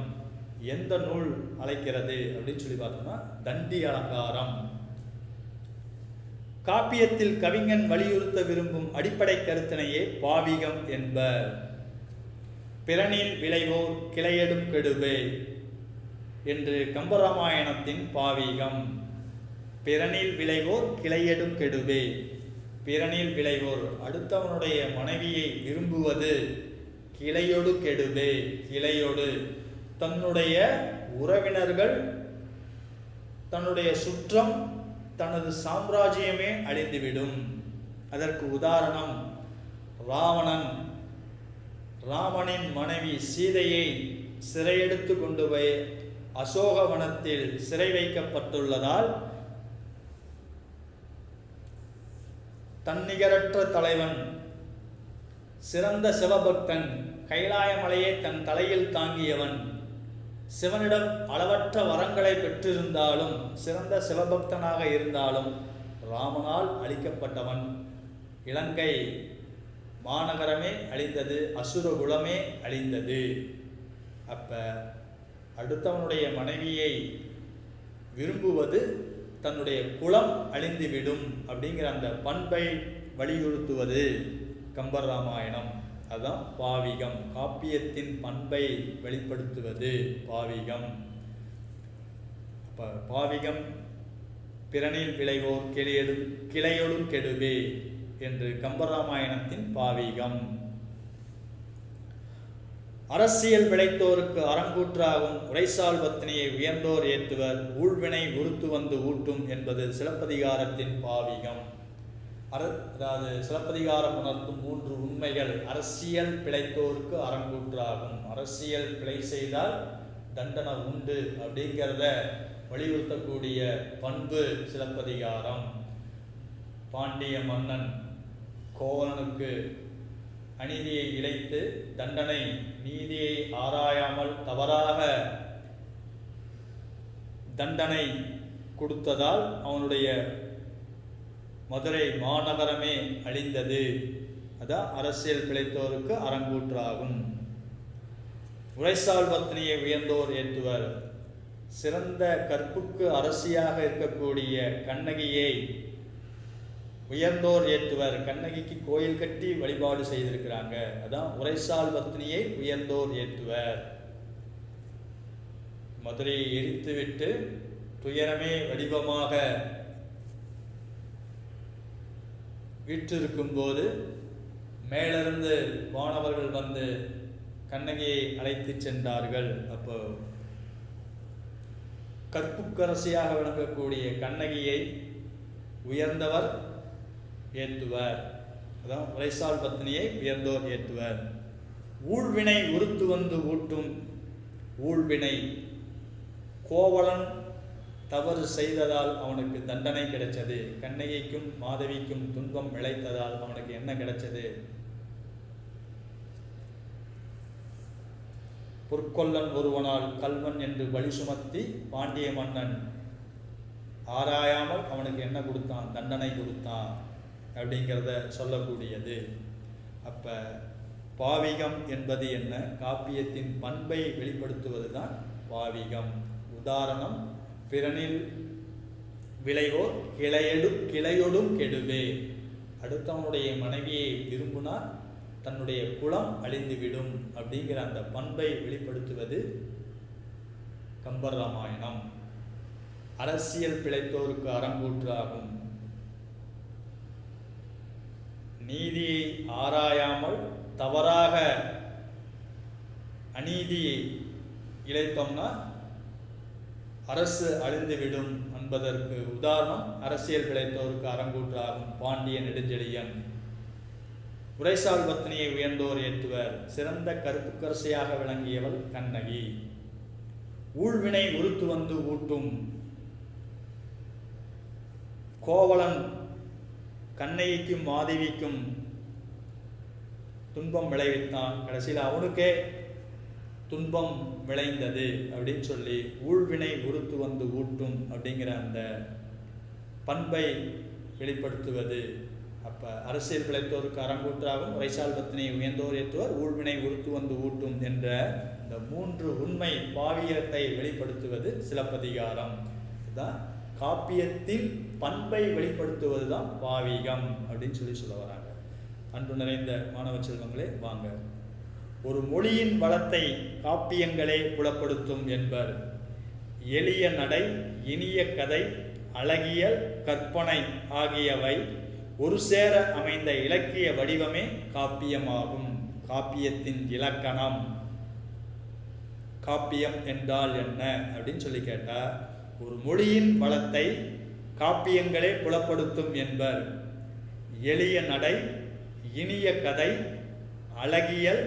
எந்த நூல் அழைக்கிறது அப்படின்னு சொல்லி பார்த்தோம்னா தண்டி அலங்காரம். காப்பியத்தில் கவிஞன் வலியுறுத்த விரும்பும் அடிப்படை கருத்தினையே பாவிகம் என்பர். பிறனில் விளைவோர் கிளையடும் கெடுவே என்று கம்பராமாயணத்தின் பாவிகம். பிறனில் விளைவோர் கிளையடும் கெடுவே. பிறனில் விளைவோர் அடுத்தவனுடைய மனைவியை விரும்புவது கிளையொடு கெடுவே. கிளையொடு தன்னுடைய உறவினர்கள், தன்னுடைய சுற்றம், தனது சாம்ராஜ்யமே அழிந்துவிடும். அதற்கு உதாரணம் ராவணன். ராமனின் மனைவி சீதையை சிறையெடுத்து கொண்டு போய் அசோகவனத்தில் சிறை வைக்கப்பட்டுள்ளதால் தன்னிகரற்ற தலைவன், சிறந்த சிவபக்தன், கைலாய மலையை தன் தலையில் தாங்கியவன், சிவனிடம் அளவற்ற வரங்களை பெற்றிருந்தாலும் சிறந்த சிவபக்தனாக இருந்தாலும் ராமனால் அழிக்கப்பட்டவன். இலங்கை மாநகரமே அழிந்தது, அசுரகுலமே அழிந்தது. அப்ப அடுத்தவனுடைய மனைவியை விரும்புவது தன்னுடைய குலம் அழிந்துவிடும் அப்படிங்கிற அந்த பண்பை வலியுறுத்துவது கம்பர் ராமாயணம். அதுதான் பாவிகம். காப்பியத்தின் பண்பை வெளிப்படுத்துவது பாவிகம். அப்ப பாவிகம் பிறனில் விளைவோர் கிளையொடும் கெடுவே என்று கம்பராமாயணத்தின் பாவிகம். அரசியல் விளைத்தோருக்கு அறங்கூற்றாகும் உரைசால் பத்தினியை உயர்ந்தோர் ஏத்துவர் ஊழ்வினை உறுத்து வந்து ஊட்டும் என்பது சிலப்பதிகாரத்தின் பாவிகம். அதாவது சிலப்பதிகாரம் உணர்த்தும் 3 உண்மைகள். அரசியல் பிழைத்தோருக்கு அறங்கூற்றாகும், அரசியல் பிழை செய்தால் தண்டனை உண்டு அப்படிங்கிறத வலியுறுத்தக்கூடிய பண்பு சிலப்பதிகாரம். பாண்டிய மன்னன் கோவலனுக்கு அநீதியை இழைத்து தண்டனை நீதியை ஆராயாமல் தவறாக தண்டனை கொடுத்ததால் அவனுடைய மதுரை மாநகரமே அழிந்தது. அதான் அரசியல் பிழைத்தோருக்கு அறங்கூற்றாகும். உரைசால் பத்தினியை உயர்ந்தோர் ஏற்றுவர். சிறந்த கற்புக்கு அரசியாக இருக்கக்கூடிய கண்ணகியை உயர்ந்தோர் ஏற்றுவர். கண்ணகிக்கு கோயில் கட்டி வழிபாடு செய்திருக்கிறாங்க. அதான் உரைசால் பத்தினியை உயர்ந்தோர் ஏற்றுவர். மதுரையை எரித்துவிட்டு துயரமே வடிவமாக வீற்றிருக்கும் போது மேலிருந்து வானவர்கள் வந்து கண்ணகியை அழைத்து சென்றார்கள். அப்போ கற்புக்கரசியாக விளங்கக்கூடிய கண்ணகியை உயர்ந்தவர் ஏற்றுவர். அதான் உரைசால் பத்தினியை உயர்ந்தோர் ஏற்றுவர். ஊழ்வினை உறுத்து வந்து ஊட்டும். ஊழ்வினை, கோவலன் தவறு செய்ததால் அவனுக்கு தண்டனை கிடைச்சது. கண்ணகிக்கும் மாதவிக்கும் துன்பம் விளைத்ததால் அவனுக்கு என்ன கிடைச்சது? பொற்கொல்லன் ஒருவனால் கல்வன் என்று வழி சுமத்தி பாண்டிய மன்னன் ஆராயாமல் அவனுக்கு என்ன கொடுத்தான்? தண்டனை கொடுத்தான் அப்படிங்கிறத சொல்லக்கூடியது. அப்ப பாவிகம் என்பது என்ன? காப்பியத்தின் பண்பை வெளிப்படுத்துவது தான் பாவிகம். உதாரணம், பிறனில் விளைவோர் கிளையொடும் கெடுவே. அடுத்தவனுடைய மனைவியை விரும்பினால் தன்னுடைய குலம் அழிந்துவிடும் அப்படிங்கிற அந்த பண்பை வெளிப்படுத்துவது கம்பராமாயணம். அரசியல் பிழைத்தோருக்கு அறங்கூற்றாகும். நீதியை ஆராயாமல் தவறாக அநீதியை இழைத்தோம்னா அரசு அழிந்துவிடும் என்பதற்கு உதாரணம் அரசியல் பிழைத்தோருக்கு அறங்கூற்றாகும் பாண்டிய நெடுஞ்செழியன். உரைசால் பத்தினியை உயர்ந்தோர் ஏற்றுவர். சிறந்த கற்புக்கரசியாக விளங்கியவள் கண்ணகி. ஊழ்வினை உறுத்து வந்து ஊட்டும். கோவலன் கண்ணகிக்கும் மாதவிக்கும் துன்பம் விளைவித்தான். கடைசியில் அவனுக்கே துன்பம் விளைந்தது அப்படின்னு சொல்லி ஊழ்வினை உறுத்து வந்து ஊட்டும் அப்படிங்கிற அந்த பண்பை வெளிப்படுத்துவது. அப்போ அரசியல் பிழைத்தோருக்கு அறங்கூற்றாகும், உரைசால் பத்தினியை உயர்ந்தோர் ஏற்றுவர், ஊழ்வினை உறுத்து வந்து ஊட்டும் என்ற இந்த 3 உண்மை பாவியத்தை வெளிப்படுத்துவது சிலப்பதிகாரம். இதுதான் காப்பியத்தின் பண்பை வெளிப்படுத்துவது தான் பாவிகம் அப்படின்னு சொல்ல வராங்க. அன்பு நிறைந்த மாணவ செல்வங்களே, வாங்க. ஒரு மொழியின் வளத்தை காப்பியங்களே புலப்படுத்தும் என்பர். எளிய நடை, இனிய கதை, அழகியல், கற்பனை ஆகியவை ஒரு சேர அமைந்த இலக்கிய வடிவமே காப்பியமாகும். காப்பியத்தின் இலக்கணம். காப்பியம் என்றால் என்ன அப்படின்னு சொல்லி கேட்டா, ஒரு மொழியின் வளத்தை காப்பியங்களே புலப்படுத்தும் என்பர். எளிய நடை, இனிய கதை, அழகியல்,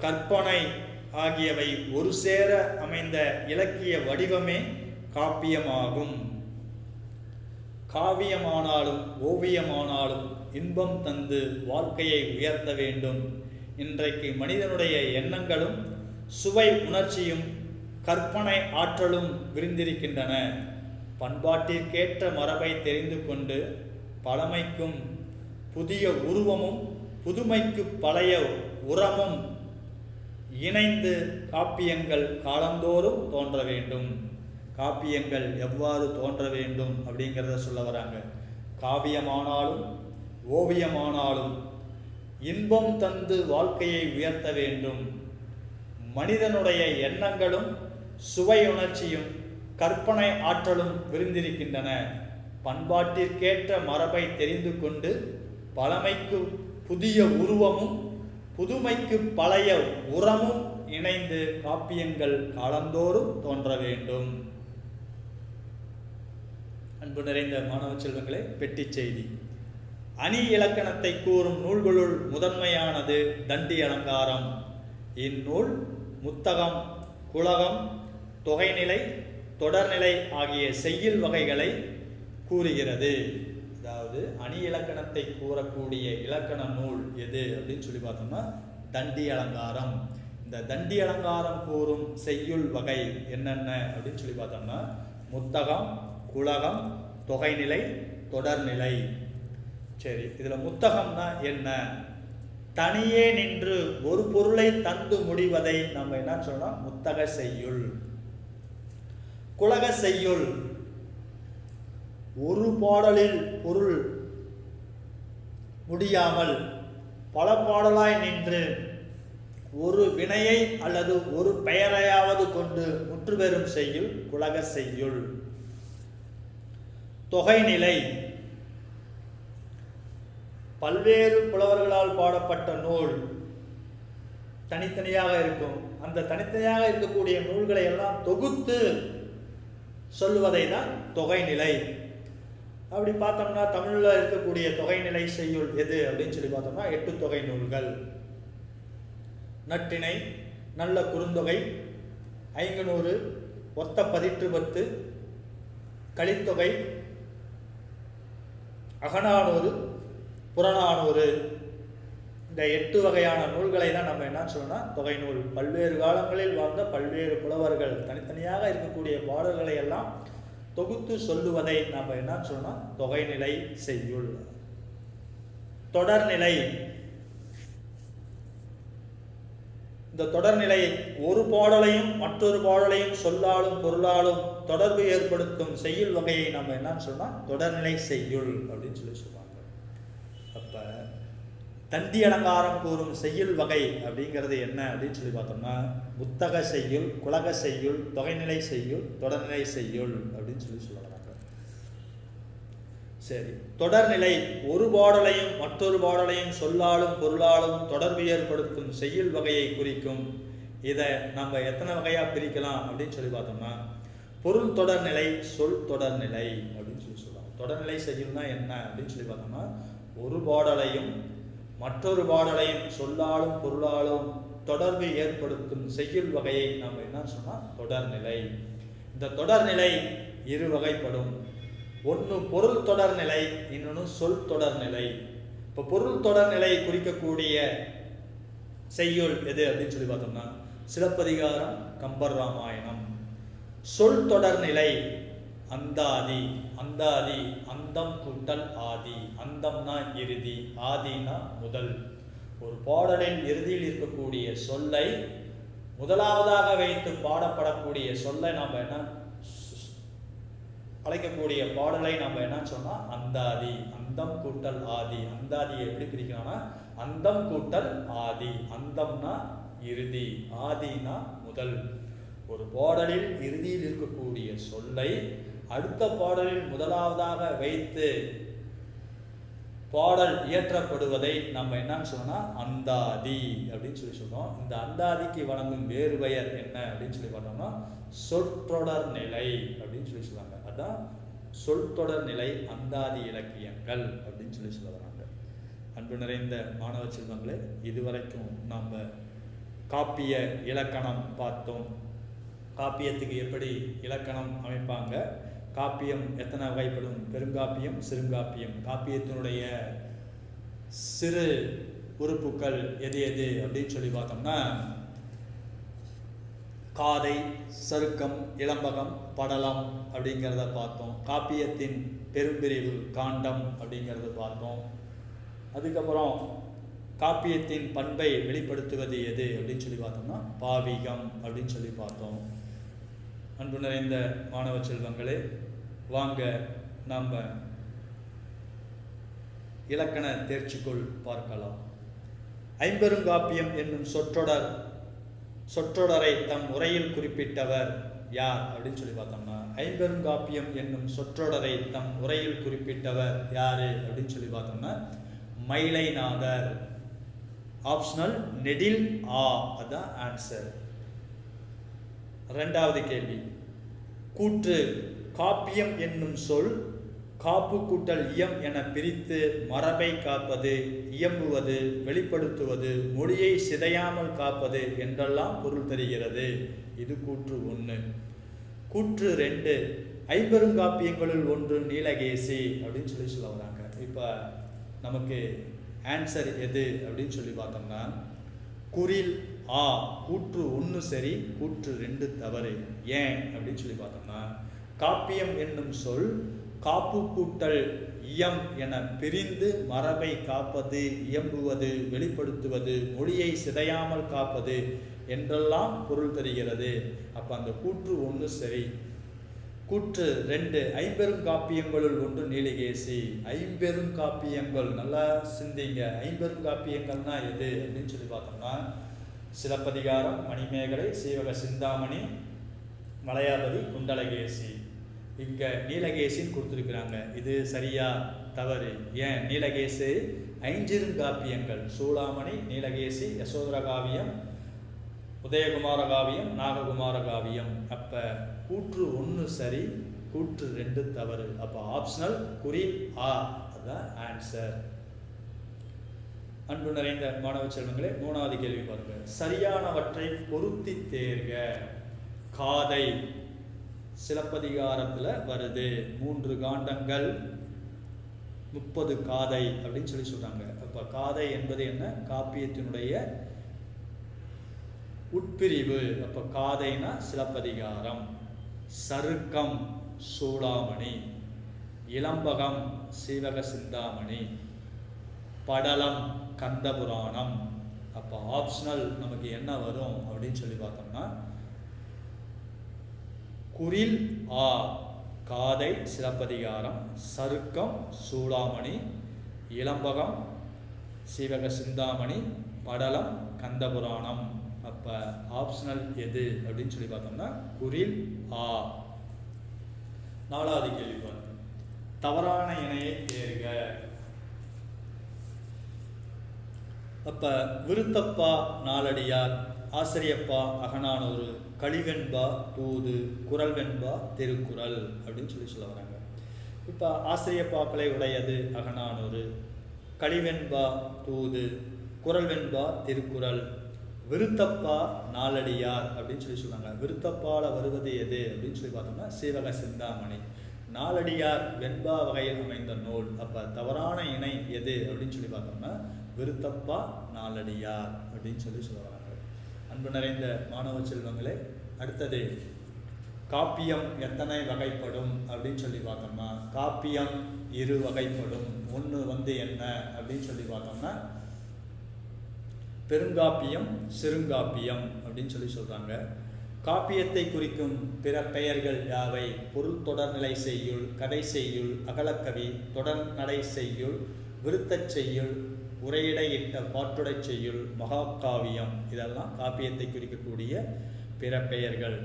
கற்பனை ஆகியவை ஒரு சேர அமைந்த இலக்கிய வடிவமே காப்பியமாகும். காவியமானாலும் ஓவியமானாலும் இன்பம் தந்து வாழ்க்கையை உயர்த்த வேண்டும். இன்றைக்கு மனிதனுடைய எண்ணங்களும் சுவை உணர்ச்சியும் கற்பனை ஆற்றலும் விரிந்திருக்கின்றன. பண்பாட்டிற்கேற்ற மரபை தெரிந்து கொண்டு பழமைக்கும் புதிய உருவமும் புதுமைக்கு பழைய உரமும் இணைந்து காப்பியங்கள் காலந்தோறும் தோன்ற வேண்டும். காப்பியங்கள் எவ்வாறு தோன்ற வேண்டும் அப்படிங்கிறத சொல்ல வராங்க. காவியமானாலும் ஓவியமானாலும் இன்பம் தந்து வாழ்க்கையை உயர்த்த வேண்டும். மனிதனுடைய எண்ணங்களும் சுவை உணர்ச்சியும் கற்பனை ஆற்றலும் விரிந்திருக்கின்றன. பண்பாட்டிற்கேற்ற மரபை தெரிந்து கொண்டு பழமைக்கு புதிய உருவமும் புதுமைக்கு பழைய உரமும் இணைந்து காப்பியங்கள் காலந்தோறும் தோன்ற வேண்டும். அன்பு நிறைந்த மாணவ செல்வங்களே, பெட்டி செய்தி. அணி இலக்கணத்தை கூறும் நூல்களுள் முதன்மையானது தண்டி அலங்காரம். இந்நூல் முத்தகம், குலகம், தொகைநிலை, தொடர்நிலை ஆகிய செய்யுள் வகைகளை கூறுகிறது. அதாவது அணி இலக்கணத்தை கூறக்கூடிய இலக்கண நூல் எது அப்படின்னு சொல்லி பார்த்தோம்னா தண்டி அலங்காரம். இந்த தண்டி அலங்காரம் கூறும் செய்யுள் வகை என்னென்ன அப்படின்னு சொல்லி பார்த்தோம்னா முத்தகம், குலகம், தொகைநிலை, தொடர்நிலை. சரி, இதில் முத்தகம்னா என்ன? தனியே நின்று ஒரு பொருளை தந்து முடிவதை நம்ம என்ன சொல்லலாம்? முத்தக செய்யுள். குலக செய்யுள் ஒரு பாடலில் பொருள் முடியாமல் பல பாடலாய் நின்று ஒரு வினையை அல்லது ஒரு பெயரையாவது கொண்டு முற்று பெறும் செய்யுள் குலக செய்யுள். தொகைநிலை பல்வேறு புலவர்களால் பாடப்பட்ட நூல் தனித்தனியாக இருக்கும். அந்த தனித்தனியாக இருக்கக்கூடிய நூல்களை எல்லாம் தொகுத்து சொல்லுவதை தான் தொகைநிலை. அப்படி பார்த்தோம்னா தமிழில் இருக்கக்கூடிய தொகைநிலை செய்யுள் எது அப்படின்னு சொல்லி பார்த்தோம்னா 8 தொகை நூல்கள்: நற்றிணை, நல்ல குறுந்தொகை, ஐங்கநூறு, ஒத்த பதிற்று பத்து, கலித்தொகை, அகநானூறு, புறநானூறு. இந்த 8 வகையான நூல்களை தான் நம்ம என்ன சொல்லணும்னா தொகை நூல். பல்வேறு காலங்களில் வாழ்ந்த பல்வேறு புலவர்கள் தனித்தனியாக இருக்கக்கூடிய பாடல்களை எல்லாம் தொகுத்து சொல்லுவதை நாம் என்ன சொல்லணும்? தொகைநிலை செய்யுள். தொடர்நிலை. இந்த தொடர்நிலை ஒரு பாடலையும் மற்றொரு பாடலையும் சொல்லாலும் பொருளாலும் தொடர்பு ஏற்படுத்தும் செய்யுள் வகையை நம்ம என்ன சொல்லணும்? தொடர்நிலை செய்யுள் அப்படின்னு சொல்லுவாங்க. அப்ப தண்டி அலங்காரம் கூறும் செய்யுள் வகை அப்படிங்கிறது என்ன அப்படின்னு சொல்லி பார்த்தோம்னா முத்தக செய்யுள், குலக செய்யுள், தொகைநிலை செய்யுள், தொடர்நிலை செய்யுள் அப்படின்னு சொல்லுவாங்க. சரி, தொடர்நிலை ஒரு பாடலையும் மற்றொரு பாடலையும் சொல்லாலும் பொருளாலும் தொடர்பு ஏற்படுத்தும் செய்யுள் வகையை குறிக்கும். இதை நம்ம எத்தனை வகையா பிரிக்கலாம் அப்படின்னு சொல்லி பார்த்தோம்னா பொருள் தொடர்நிலை, சொல் தொடர்நிலை அப்படின்னு சொல்லுவாங்க. தொடர்நிலை செய்யுள்னா என்ன அப்படின்னு சொல்லி பார்த்தோம்னா ஒரு பாடலையும் மற்றொரு பாடலையும் சொல்லாலும் பொருளாலும் தொடர்பு ஏற்படுத்தும் செய்யுள் வகையை நம்ம என்ன சொன்னா தொடர்நிலை. இந்த தொடர்நிலை இரு வகைப்படும். ஒன்று பொருள் தொடர்நிலை, இன்னொன்று சொல் தொடர்நிலை. இப்போ பொருள் தொடர்நிலை குறிக்கக்கூடிய செய்யுள் எது அப்படின்னு சொல்லி பார்த்தோம்னா சிலப்பதிகாரம், கம்பர் ராமாயணம். சொல் தொடர்நிலை அந்தாதி. அந்தாதி அந்தம் கூட்டல் ஆதி. அந்தம்னா இறுதி, ஆதினா முதல். ஒரு பாடலின் இறுதியில் இருக்கக்கூடிய சொல்லை முதலாவதாக வைத்து பாடப்படக்கூடிய சொல்லை நாம் என்ன அழைக்கக்கூடிய பாடலை நம்ம என்ன சொன்னா அந்தாதி. அந்தம் கூட்டல் ஆதி. அந்தாதியை எப்படி பிரிக்கணும்னா அந்தம் கூட்டல் ஆதி. அந்தம்னா இறுதி, ஆதினா முதல். ஒரு பாடலில் இறுதியில் இருக்கக்கூடிய சொல்லை அடுத்த பாடலில் முதலாவதாக வைத்து பாடல் இயற்றப்படுவதை நம்ம என்னன்னு சொன்னா அந்தாதி அப்படின்னு சொல்லி சொல்றோம். இந்த அந்தாதிக்கு வழங்கும் வேறு பெயர் என்ன அப்படின்னு சொல்லி பார்த்தோம்னா சொற்றொடர் நிலை அப்படின்னு சொல்லி சொல்லுவாங்க. அதான் சொற்றொடர் நிலை அந்தாதி இலக்கியங்கள் அப்படின்னு சொல்லி சொல்லுவாங்க. அன்பு நிறைந்த மாணவ செல்வங்களே, இதுவரைக்கும் நம்ம காப்பிய இலக்கணம் பார்த்தோம். காப்பியத்துக்கு எப்படி இலக்கணம் அமைப்பாங்க, காப்பியம் எத்தனை வகைப்படும், பெருங்காப்பியம், சிறுங்காப்பியம், காப்பியத்தினுடைய சிறு உறுப்புக்கள் எது எது அப்படின்னு சொல்லி பார்த்தோம்னா காதை, சருக்கம், இளம்பகம், படலம் அப்படிங்கிறத பார்த்தோம். காப்பியத்தின் பெரும்பிரிவு காண்டம் அப்படிங்கிறத பார்த்தோம். அதுக்கப்புறம் காப்பியத்தின் பண்பை வெளிப்படுத்துவது எது அப்படின்னு சொல்லி பார்த்தோம்னா பாவிகம் அப்படின்னு சொல்லி பார்த்தோம். அன்பு நிறைந்த மாணவ செல்வங்களே, வாங்க நம்ம இலக்கண தேர்ச்சிக்குள் பார்க்கலாம். ஐம்பெருங்காப்பியம் என்னும் சொற்றொடரை தம் உரையில் குறிப்பிட்டவர் யார் அப்படின்னு சொல்லி பார்த்தோம்னா ஐம்பெருங்காப்பியம் என்னும் சொற்றொடரை தம் உரையில் குறிப்பிட்டவர் யாரு அப்படின்னு சொல்லி பார்த்தோம்னா மயிலைநாதர். ஆப்ஷனல் நெடில் ஆ, அதான் ஆன்சர். இரண்டாவது கேள்வி, கூற்று காப்பியம் என்னும் சொல் காப்பு கூட்டல் இயம் என பிரித்து மரபை காப்பது, இயம்புவது, வெளிப்படுத்துவது, மொழியை சிதையாமல் காப்பது என்றெல்லாம் பொருள் தருகிறது. இது கூற்று 1. கூற்று 2, ஐம்பெருங்காப்பியங்களுள் ஒன்று நீலகேசி அப்படின்னு சொல்ல வராங்க. இப்போ நமக்கு ஆன்சர் எது அப்படின்னு சொல்லி பார்த்தோம்னா குறில் ஆ, கூற்று 1 சரி, கூற்று 2 தவறு. ஏன் அப்படின்னு சொல்லி பார்த்தோம்னா காப்பியம் என்னும் சொல் காப்பு கூட்டல் இயம் என பிரிந்து மரபை காப்பது, இயம்புவது, வெளிப்படுத்துவது, மொழியை சிதையாமல் காப்பது என்றெல்லாம் பொருள் தருகிறது. அப்போ அந்த கூற்று 1 சரி. கூற்று 2, ஐம்பெருங்காப்பியங்களுள் ஒன்று நீலகேசி. ஐம்பெருங்காப்பியங்கள், நல்லா சிந்திங்க, ஐம்பெருங்காப்பியங்கள்னா எது அப்படின்னு சொல்லி பார்த்தோம்னா சிலப்பதிகாரம், மணிமேகலை, சீவக சிந்தாமணி, மலையாபதி, குண்டலகேசி. இங்கே நீலகேசின்னு கொடுத்துருக்குறாங்க. இது சரியா தவறு? ஏன்? நீலகேசி ஐஞ்சிருங்காப்பியங்கள் சூளாமணி, நீலகேசி, யசோதர காவியம், உதயகுமார காவியம், நாககுமார காவியம். அப்போ கூற்று 1 சரி, கூற்று 2 தவறு. அப்போ ஆப்ஷனல் குறில் ஆ, அதுதான் ஆன்சர். அன்பு நிறைந்த மாணவ செல்வங்களே, 3வது கேள்வி பாருங்க. சரியானவற்றை பொருத்தி தேர்க. காதை சிலப்பதிகாரத்தில் வருது. 3 காண்டங்கள், 30 காதை அப்படின்னு சொல்றாங்க. அப்போ காதை என்பது என்ன? காப்பியத்தினுடைய உட்பிரிவு. அப்போ காதைனா சிலப்பதிகாரம். சருக்கம் சூளாமணி, இளம்பகம் சீவக சிந்தாமணி, படலம் கந்தபுராணம். அப்போ ஆப்ஷனல் நமக்கு என்ன வரும் அப்படின்னு சொல்லி பார்த்தோம்னா குறில் ஆ, காதை சிலப்பதிகாரம், சருக்கம் சூளாமணி, இளம்பகம் சீவக சிந்தாமணி, படலம் கந்தபுராணம். அப்போ ஆப்ஷனல் எது அப்படின்னு சொல்லி பார்த்தோம்னா குறில் ஆ. 4வது கேள்வி பாருங்க. தவறான இணையை தேர்க. அப்போ விருத்தப்பா நாலடியார், ஆசிரியப்பா அகநானூறு, கலிவெண்பா தூது, குறள்வெண்பா திருக்குறள் அப்படின்னு சொல்ல வராங்க. இப்போ ஆசிரியப்பாக்களை உடையது அகநானூறு, கலிவெண்பா தூது, குறள்வெண்பா திருக்குறள், விருத்தப்பா நாலடியார் அப்படின்னு சொல்றாங்க. விருத்தப்பால வருவது எது அப்படின்னு சொல்லி பார்த்தோம்னா சீவக சிந்தாமணி. நாலடியார் வெண்பா வகையில் அமைந்த நூல். அப்போ தவறான இணை எது அப்படின்னு சொல்லி பார்த்தோம்னா விருத்தப்பா நாலடியார் அப்படின்னு சொல்ல வராங்க. அன்பு நிறைந்த மாணவ செல்வங்களே, அடுத்தது காப்பியம் எத்தனை வகைப்படும் அப்படின்னு சொல்லி பார்த்தோம்னா காப்பியம் 2 வகைப்படும். ஒன்று என்ன அப்படின்னு சொல்லி பார்த்தோம்னா பெருங்காப்பியம், சிறுங்காப்பியம் அப்படின்னு சொல்றாங்க. காப்பியத்தை குறிக்கும் பிற பெயர்கள் யாவை? பொருள் தொடர்நிலை செய்யுள், கதை செய்யுள், அகலக்கவி, தொடர்நடை செய்யுள், விருத்தச் செய்யுள், உரையிடையிட்ட பாட்டுடை செய்யுள், மகாகாவியம். இதெல்லாம் காப்பியத்தை குறிக்கக்கூடிய பிற பெயர்கள்.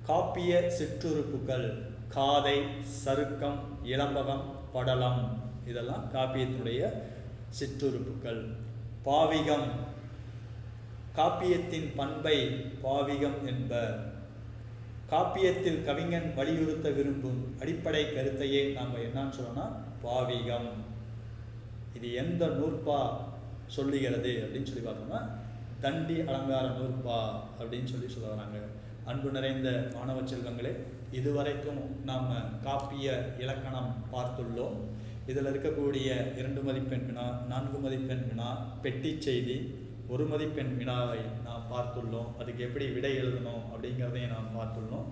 காப்பிய சிற்றுறுப்புகள் காதை, சருக்கம், இளம்பகம், படலம். இதெல்லாம் காப்பியத்தினுடைய சிற்றுறுப்புகள். பாவிகம், காப்பியத்தின் பண்பை பாவிகம் என்பர். காப்பியத்தில் கவிஞன் வலியுறுத்த விரும்பும் அடிப்படை கருத்தையே நாம் என்னன்னு சொல்லணும்னா பாவிகம். இது எந்த நூற்பா சொல்லுகிறது அப்படின்னு சொல்லி பார்த்தோம்னா தண்டி அலங்கார நூற்பா அப்படின்னு சொல்ல வராங்க. அன்பு நிறைந்த மாணவ செல்வங்களே, இதுவரைக்கும் நாம் காப்பிய இலக்கணம் பார்த்துள்ளோம். இதில் இருக்கக்கூடிய 2 மதிப்பெண் வினா, 4 மதிப்பெண் வினா, பெட்டி செய்தி, 1 மதிப்பெண் வினாவை நாம் பார்த்துள்ளோம். அதுக்கு எப்படி விடை எழுதணும் அப்படிங்கிறதையும் நாம் பார்த்துள்ளோம்.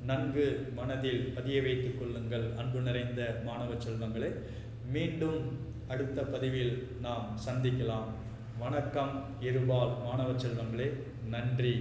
நன்கு மனதில் பதிய வைத்துக் கொள்ளுங்கள் அன்பு நிறைந்த மாணவ செல்வங்களே. மீண்டும் அடுத்த பதிவில் நாம் சந்திக்கலாம். வணக்கம் இருபால் மாணவ செல்வங்களே. நன்றி.